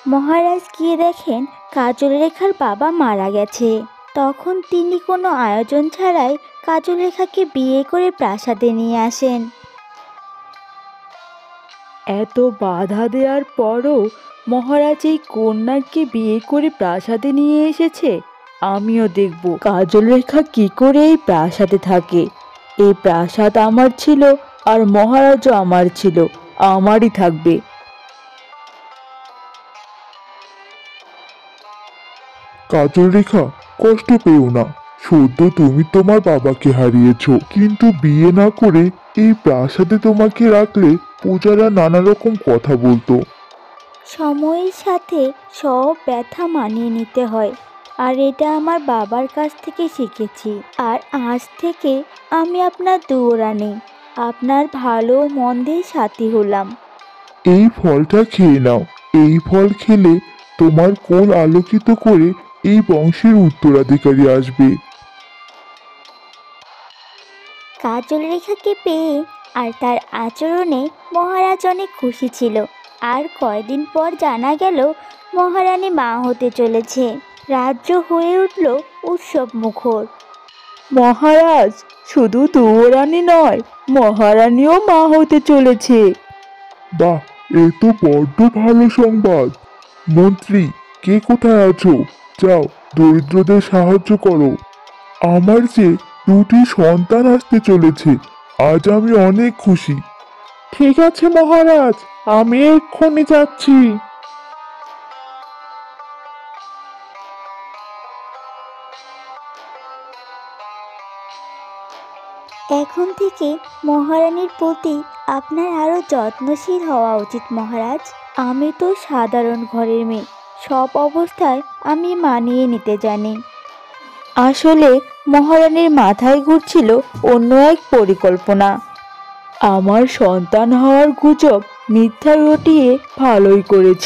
মহারাজ গিয়ে দেখেন কাজলরেখার বাবা মারা গেছে। তখন তিনি কোনো আয়োজন ছাড়াই কাজলরেখাকে বিয়ে করে প্রাসাদে নিয়ে আসেন। এত বাধা দেওয়ার পরও মহারাজ এই কন্যাকে বিয়ে করে প্রাসাদে নিয়ে এসেছে। আমিও দেখব কাজলরেখা কি করে এই প্রাসাদে থাকে। এই প্রাসাদ আমার ছিল, আর মহারাজও আমার ছিল, আমারই থাকবে। কাজলরেখা, কষ্ট পেও না। সদ্য তুমি তোমার বাবাকে হারিয়েছো, কিন্তু বিয়ে না করে এই প্রাসাদে তোমাকে রাখলে প্রজারা নানা রকম কথা বলতো। সময়ের সাথে সব ব্যথা মানিয়ে নিতে হয়, আর এটা আমার বাবার কাছ থেকে শিখেছি। আর আজ থেকে আমি আপনার দুয়োরানি, আপনার ভালো মন্দের সাথী হলাম। এই ফলটা খেয়ে নাও। এই ফল খেলে তোমার কোল আলোকিত করে এই বংশের উত্তরাধিকারী আসবে। কাজলরেখাকে পেয়ে আর তার আচরণে মহারাজ অনেক খুশি ছিল। আর কয়দিন পর জানা গেল মহারানী মা হতে চলেছে। রাজ্য হয়ে উঠল উৎসব মুখর। মহারাজ, শুধু দুয়োরানী নয়, মহারানীও মা হতে চলেছে। বাহ, এ তো বড্ড ভালো সংবাদ। মন্ত্রী, কে কোথায় আছো? যাও, দরিদ্রদের সাহায্য করো। আমার যে 2টি সন্তান আসতে চলেছে, আজ আমি অনেক খুশি। ঠিক আছে মহারাজ, আমি এক্ষুনি যাচ্ছি। এখন থেকে মহারানীর প্রতি আপনার আরও যত্নশীল হওয়া উচিত মহারাজ। আমি তো সাধারণ ঘরের মেয়ে, সব অবস্থায় আমি মানিয়ে নিতে জানি। আসলে মহারানীর মাথায় ঘুরছিল অন্য এক পরিকল্পনা। আমার সন্তান হওয়ার গুজব মিথ্যা রটিয়ে ভালোই করেছ।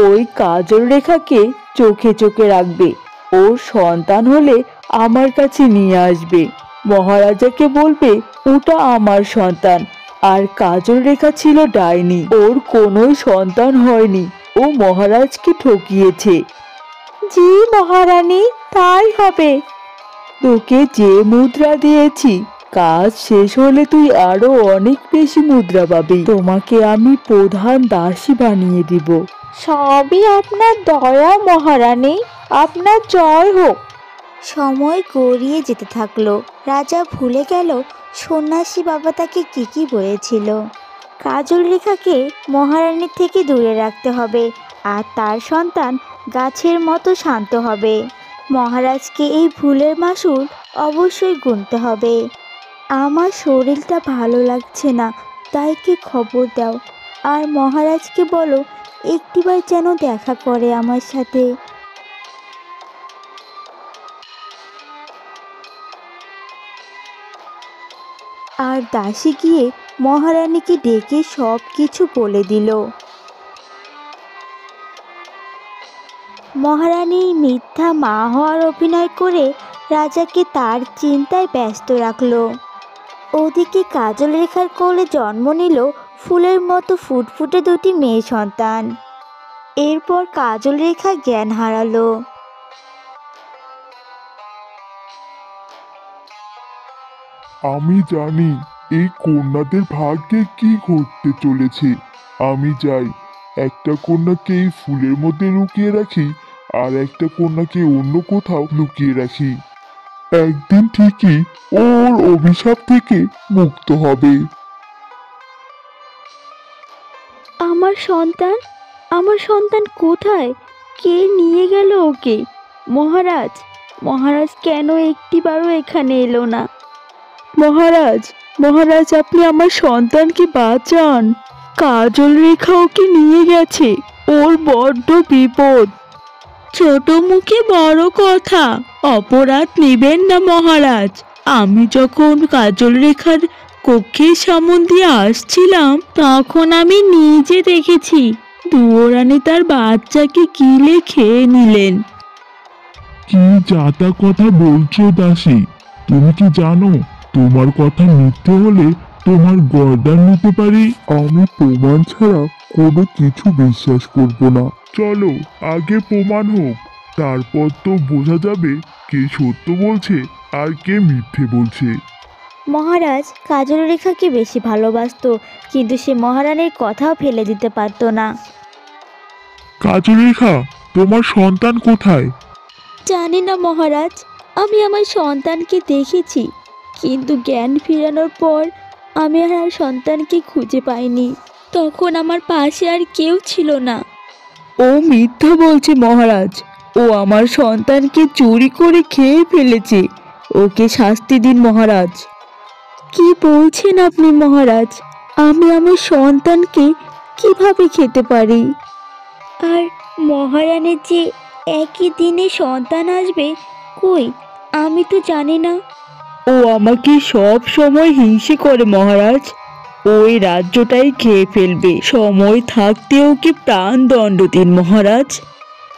ওই কাজলরেখাকে চোখে চোখে রাখবে। ওর সন্তান হলে আমার কাছে নিয়ে আসবে। মহারাজাকে বলবে ওটা আমার সন্তান, আর কাজলরেখা ছিল ডাইনি, ওর কোনো সন্তান হয়নি, ও মহারাজকে ঠকিয়েছে। জি মহারানী, তাই হবে। তোকে যে মুদ্রা দিয়েছি, কাজ শেষ হলে তুই আরো অনেক বেশি মুদ্রা পাবি। তোমাকে আমি প্রধান দাসী বানিয়ে দিব। সবই আপনার দয়া মহারানী, আপনার জয় হোক। সময় গড়িয়ে যেতে থাকলো। রাজা ভুলে গেল সন্ন্যাসী বাবা তাকে কি বলেছিল। কাজলরেখাকে মহারানীর থেকে দূরে রাখতে হবে, আর তার সন্তান গাছের মতো শান্ত হবে। মহারাজকে এই ভুলের মাসুল অবশ্যই গুনতে হবে। আমার শরীরটা ভালো লাগছে না, তাই কি খবর দাও, আর মহারাজকে বলো একটিবার যেন দেখা করে আমার সাথে। আর দাসী গিয়ে মহারানীকে ডেকে সব কিছু বলে দিল। মহারানী মিথ্যা মা হওয়ার অভিনয় করে রাজাকে তার চিন্তায় ব্যস্ত রাখল। ওদিকে কাজলরেখার কোলে জন্ম নিল ফুলের মতো ফুটফুটে 2টি মেয়ে সন্তান। এরপর কাজলরেখা জ্ঞান হারালো। আমি জানি এই কন্যাদের ভাগ্যে কি ঘটতে চলেছে। আমি যাই, একটা কন্যাকে এই ফুলের মধ্যে লুকিয়ে রাখি, আর একটা কন্যাকে অন্য কোথাও লুকিয়ে রাখি। একদিন ঠিকই ওর অভিশাপ থেকে মুক্ত হবে। আমার সন্তান, আমার সন্তান কোথায়? কে নিয়ে গেল ওকে? মহারাজ, মহারাজ কেন একটিবারও এখানে এলো না? মহারাজ, মহারাজ, আপনি আমার সন্তানকে বাঁচান। কাজলরেখা ওকে নিয়ে গেছে, ওর বড্ড বিপদ। ছোট মুখে বড় কথা, অপরাধ নেবেন না মহারাজ। আমি যখন কাজলরেখার কক্ষের সামন দিয়ে আসছিলাম, তখন আমি নিজে দেখেছি দুয়োরানী তার বাচ্চাকে গিলে খেয়ে নিলেন। কি যাতা কথা বলছো দাসী? তুমি কি জানো তোমার কথা মিথ্যে হলে তোমার গর্দান নিতে পারি? আমি প্রমাণ ছাড়া কোনো কিছু বিশ্বাস করব না। চলো আগে প্রমাণ হোক, তারপর তো বোঝা যাবে কে সত্য বলছে আর কে মিথ্যে বলছে। মহারাজ কাজলরেখাকে বেশি ভালোবাসতো, কিন্তু সে মহারানীর কথাও ফেলে দিতে পারতো না। কাজলরেখা, তোমার সন্তান কোথায়? জানি না মহারাজ, আমি আমার সন্তানকে দেখেছি, কিন্তু জ্ঞান ফেরানোর পর আমি আর সন্তানকে খুঁজে পাইনি। তখন আমার পাশে আর কেউ ছিল না। ও মিথ্যা বলছে মহারাজ, ও আমার সন্তানকে চুরি করে খেয়ে ফেলেছে। ওকে শাস্তি দিন মহারাজ। কি বলছেন আপনি মহারাজ? আমি আমার সন্তানকে কিভাবে খেতে পারি? আর মহারানীর যে একই দিনে সন্তান আসবে, কই, আমি তো জানি না। ও আমাকে সব সময় হিংসে করে মহারাজ। ওই রাজ্যটাই খেয়ে ফেলবে। সময় থাকতে ওকে প্রাণদণ্ড দিন মহারাজ।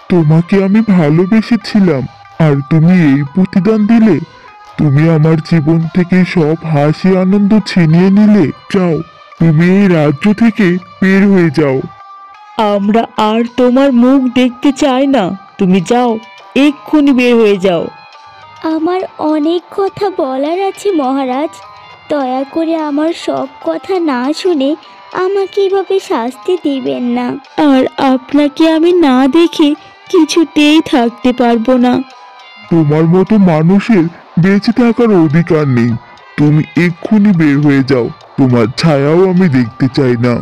তোমাকে আমি ভালোবেসেছিলাম আর তুমি এই প্রতিদান দিলে? তুমি আমার জীবন থেকে সব হাসি আনন্দ ছিনিয়ে নিলে। যাও, তুমি এই রাজ্য থেকে বের হয়ে যাও। আমরা আর তোমার মুখ দেখতে চাই না। তুমি যাও, এক্ষুনি বের হয়ে যাও। আমার অনেক কথা বলার আছে মহারাজ, দয়া করে আমার সব কথা না শুনে আমাকে এভাবে শাস্তি দিবেন না। আর আপনাকে আমি না দেখে কিছুতেই থাকতে পারবো না। তোমার মতো মানুষের বেঁচে থাকার অধিকার নেই। তুমি এক্ষুনি বের হয়ে যাও। তোমার ছায়াও আমি দেখতে চাই না।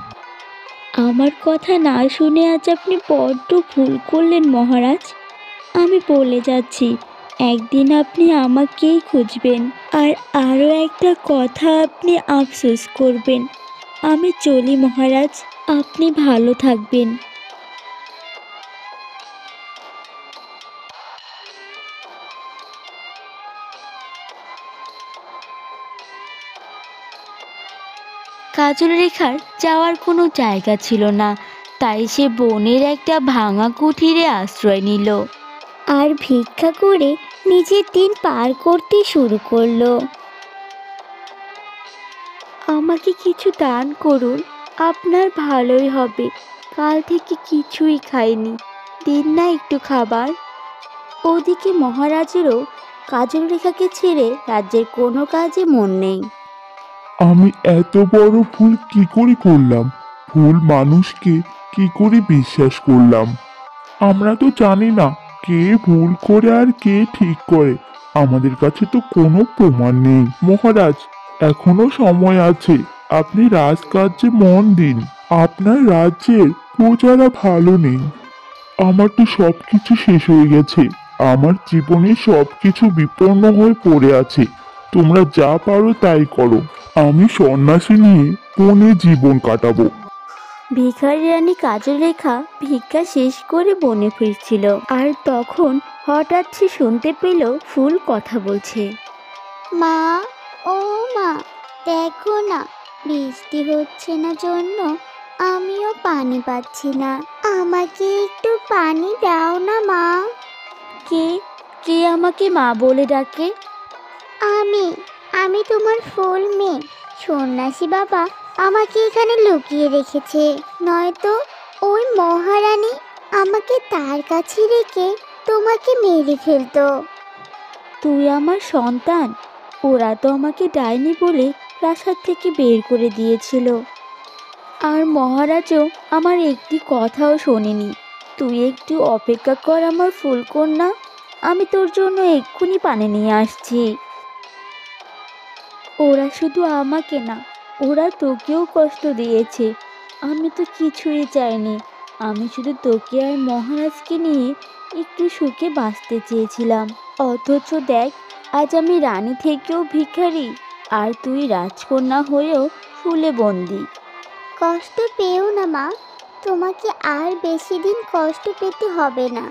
আমার কথা না শুনে আজ আপনি বড্ড ভুল করলেন মহারাজ। আমি বলে যাচ্ছি, একদিন আপনি আমাকেই খুঁজবেন, আর আরও একটা কথা আপনি আফসোস করবেন। আমি চলি মহারাজ, আপনি ভালো থাকবেন। কাজলরেখার যাওয়ার কোনো জায়গা ছিল না, তাই সে বনের একটা ভাঙা কুঠিরে আশ্রয় নিল আর ভিক্ষা করে নিজের দিন পার করতে শুরু করলো। আমাকে কিছু দান করুন, আপনার ভালোই হবে। কাল থেকে কিছুই খাইনি, দিন না একটু খাবার। ওদিকে মহারাজেরও কাজলরেখাকে ছেড়ে রাজ্যের কোনো কাজে মন নেই। আমি এত বড় ভুল কি করে করলাম? ভুল মানুষকে কি করে বিশ্বাস করলাম? আমরা তো জানি না কে ভুল করে আর কে ঠিক করে। আমাদের কাছে তো কোনো প্রমাণ নেই। মহারাজ, এখনো সময় আছে। আপনি রাজকার্যে মন দিন। আপনার রাজ্যের প্রজারা ভালো নেই। আমার তো সবকিছু শেষ হয়ে গেছে। আমার জীবনে সবকিছু বিপন্ন হয়ে পড়ে আছে। তোমরা যা পারো তাই করো। আমি সন্ন্যাসী নিয়ে বনে জীবন কাটাবো। ভিখারি রানী কাজলরেখা ভিক্ষা শেষ করে বনে ফিরছিল, আর তখন হঠাৎ সে শুনতে পেল ফুল কথা বলছে। মা, ও মা, দেখো না, বৃষ্টি হচ্ছে না জন্য আমিও পানি পাচ্ছি না। আমাকে একটু পানি দাও না মা। কে কে আমাকে মা বলে ডাকে? আমি আমি তোমার ফুল মেয়ে। সন্ন্যাসী বাবা আমাকে এখানে লুকিয়ে রেখেছে, নয়তো ওই মহারানী আমাকে তার কাছে রেখে তোমাকে মেরে ফেলতো। তুই আমার সন্তান? ওরা তো আমাকে ডাইনি বলে প্রাসাদ থেকে বের করে দিয়েছিল, আর মহারাজও আমার একটি কথাও শোনেনি। তুই একটু অপেক্ষা কর আমার ফুলকন্যা, আমি তোর জন্য এক্ষুনি পানি নিয়ে আসছি। ওরা শুধু আমাকে না, ওরা তোকেও কষ্ট দিয়েছে। আমি তো কিছুই চাইনি, আমি শুধু তোকে আর মহারাজকে নিয়ে একটু সুখে বাঁচতে চেয়েছিলাম। অথচ দেখ, আজ আমি রানী থেকেও ভিখারি, আর তুই রাজকন্যা হয়েও ফুলে বন্দি। কষ্ট পেও না মা, তোমাকে আর বেশি দিন কষ্ট পেতে হবে না।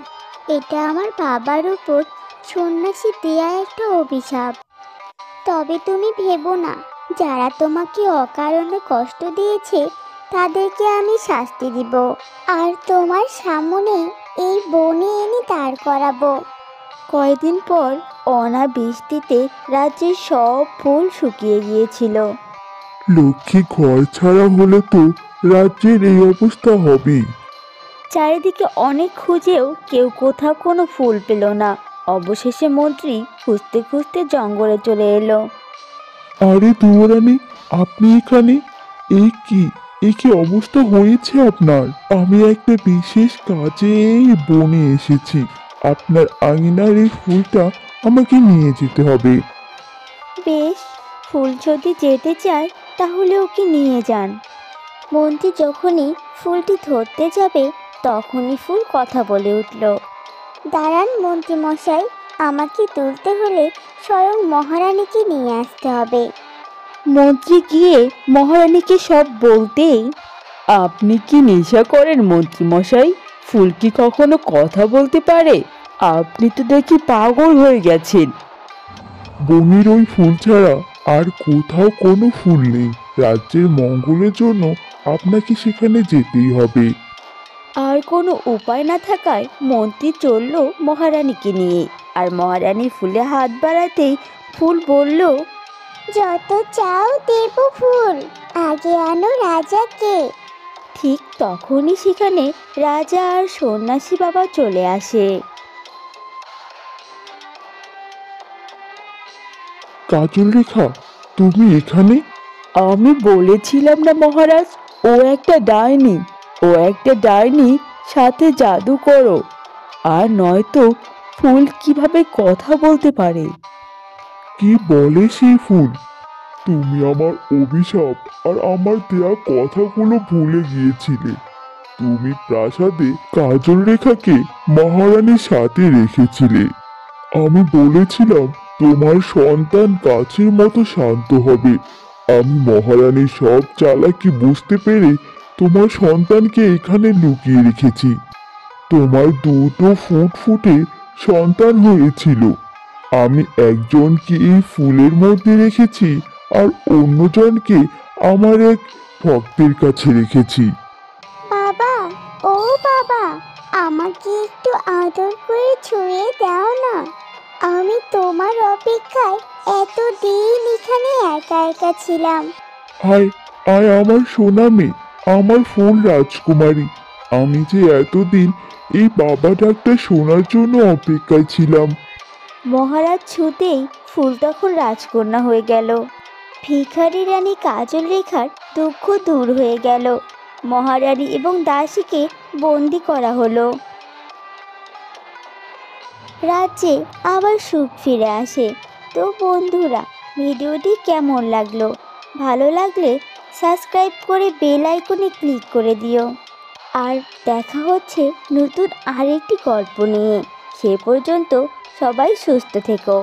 এটা আমার বাবার উপর সন্ন্যাসী দেয়া একটা অভিশাপ। তবে তুমি ভেবো না, যারা তোমাকে অকারণে কষ্ট দিয়েছে তাদেরকে আমি শাস্তি দিব, আর তোমার সামনে এই বনে এনে দাঁড় করাবো। কয়েকদিন পর অনাবৃষ্টিতে রাজ্যের সব ফুল শুকিয়ে গিয়েছিল। লক্ষ্মী ঘর ছাড়া হলে তো রাজ্যের এই অবস্থা হবেই। চারিদিকে অনেক খুঁজেও কেউ কোথাও কোনো ফুল পেল না। অবশেষে মন্ত্রী খুঁজতে খুঁজতে জঙ্গলে চলে এলো। আরে দুয়োরানি, আপনি এখানে? এই কি এই কি অবস্থা হয়েছে আপনার? আমি একটা বিশেষ কাজে এই বনে এসেছি। আপনার আঙিনার এই ফুলটা আমাকে নিয়ে যেতে হবে। বেশ, ফুল যদি যেতে চায় তাহলে ওকে নিয়ে যান। মন্ত্রী যখনই ফুলটি ধরতে যাবে তখনই ফুল কথা বলে উঠল। দাঁড়ান মন্ত্রী মশাই, আমাকে তুলতে হলে স্বয়ং মহারানীকে নিয়ে আসতে হবে। মন্ত্রী গিয়ে মহারানীকে সব বলতেই, আপনি কি নেশা করেন মন্ত্রী মশাই? ফুল কি কখনো কথা বলতে পারে? আপনি তো দেখি পাগল হয়ে গেছেন। বনের ওই ফুল ছাড়া আর কোথাও কোনো ফুল নেই। রাজ্যের মঙ্গলের জন্য আপনাকে সেখানে যেতেই হবে। আর কোনো উপায় না থাকায় মন্ত্রী চলল মহারানীকে নিয়ে। আর মহারানী ফুলে হাত বাড়াতেই ফুল বলল, যত চাও দেব ফুল, আগে আনো রাজাকে। ঠিক তখনই সেখানে রাজা আর সন্ন্যাসী বাবা চলে আসে। কাজল রেখা, তুমি এখানে? আমি বলেছিলাম না মহারাজ, ও একটা ডাইনি। ও একটা ডাইনি, সাথে জাদু করো। আর নয়তো ফুল কিভাবে কথা বলতে পারে? কি বলে সেই ফুল? তুমি আমার অভিশাপ আর আমার দেয়া কথাগুলো ভুলে গিয়েছিলে। তুমি প্রাসাদে কাজল রেখাকে মহারানীর সাথে রেখেছিলে। আমি বলেছিলাম তোমার সন্তান গাছের মতো শান্ত হবে। আমি মহারানীর সব চালাকি বুঝতে পেরে তোমার সন্তানকে এখানে লুকিয়ে রেখেছি। তোমার দুটো ফুটফুটে সন্তান হয়েছিল। আমি একজনকে এই ফুলের মধ্যে রেখেছি আর অন্যজনকে আমার এক ভক্তের কাছে রেখেছি। বাবা, ও বাবা, আমাকে একটু আদর করে ছুঁয়ে দাও না। আমি তোমার অপেক্ষায় এতদিন এখানে একা একা ছিলাম। আয় আয় আমার সোনা মেয়ে, আমার ফুল রাজকুমারী। আমি যে এতদিন এই বাবা ডাকটা শোনার জন্য অপেক্ষায় ছিলাম। মহারাজ ছুতেই ফুল তখন রাজকন্যা হয়ে গেল। ভিখারি রানী কাজল রেখার দুঃখ দূর হয়ে গেল। মহারানী এবং দাসীকে বন্দি করা হলো। রাজ্যে আবার সুখ ফিরে আসে। তো বন্ধুরা, ভিডিওটি কেমন লাগলো? ভালো লাগলে সাবস্ক্রাইব করে বেল আইকনে ক্লিক করে দিও। আর দেখা হচ্ছে নতুন আরেকটি গল্প নিয়ে। সে পর্যন্ত সবাই সুস্থ থেকো।